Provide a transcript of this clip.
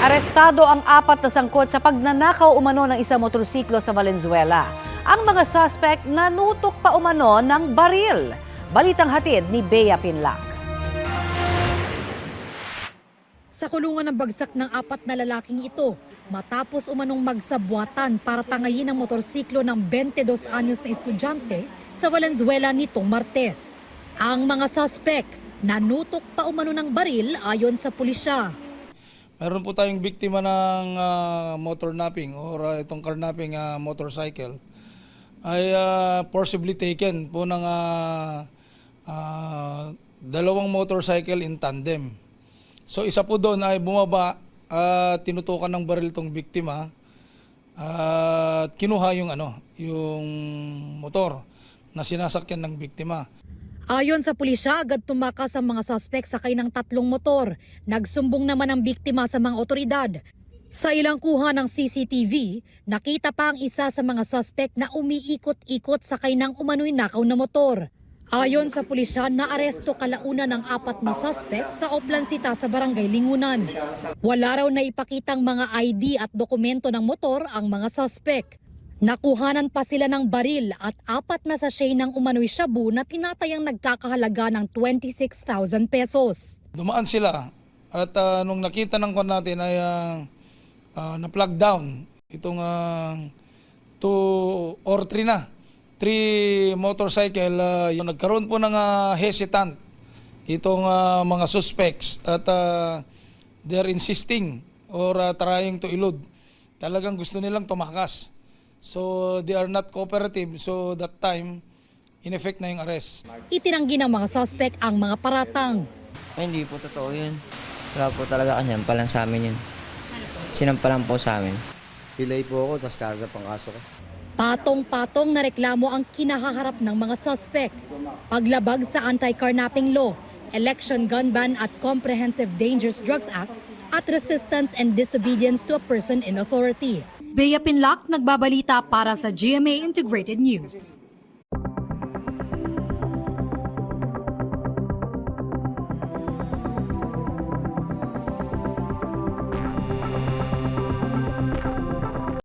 Arestado ang 4 na sangkot sa pagnanakaw umano ng isang motorsiklo sa Valenzuela. Ang mga suspect nanutok pa umano ng baril. Balitang hatid ni Bea Pinlac. Sa kulungan ng bagsak ng 4 na lalaking ito, matapos umanong magsabwatan para tangayin ang motorsiklo ng 22 anyos na estudyante sa Valenzuela nitong Martes. Ang mga suspect nanutok pa umano ng baril ayon sa pulisya. Meron po tayong biktima ng motor napping or itong carnapping motorcycle ay forcibly taken po ng dalawang motorcycle in tandem. So isa po doon ay bumaba at tinutukan ng baril tong biktima at kinuha yung yung motor na sinasakyan ng biktima. Ayon sa pulisya, agad tumakas ang mga suspect sakay ng 3 motor. Nagsumbong naman ang biktima sa mga otoridad. Sa ilang kuha ng CCTV, nakita pa ang isa sa mga suspect na umiikot-ikot sakay ng umano'y nakaw na motor. Ayon sa pulisya, naaresto kalauna ng 4 na suspect sa Oplancita sa Barangay Lingunan. Wala raw na ipakitang mga ID at dokumento ng motor ang mga suspect. Nakuhanan pa sila ng baril at 4 na sachet ng umano'y shabu na tinatayang nagkakahalaga ng 26,000 pesos. Dumaan sila at nung nakita ng kon natin ay na-plug down itong 2 or 3 na. 3 motorcycle, yung nagkaroon po ng hesitant itong mga suspects at they're insisting or trying to elude. Talagang gusto nilang tumakas. So they are not cooperative, so that time, in effect na yung arrest. Itinanggi ng mga suspect ang mga paratang. Ay, hindi po totoo yun. Wala po talaga kasi sinampalan sa amin yun. Sinampalan po sa amin. Delay po ako, tapos karga pang kaso ko. Patong-patong na reklamo ang kinahaharap ng mga suspect. Paglabag sa anti-carnapping law, election gun ban at Comprehensive Dangerous Drugs Act, at resistance and disobedience to a person in authority. Bea Pinlac, nagbabalita para sa GMA Integrated News.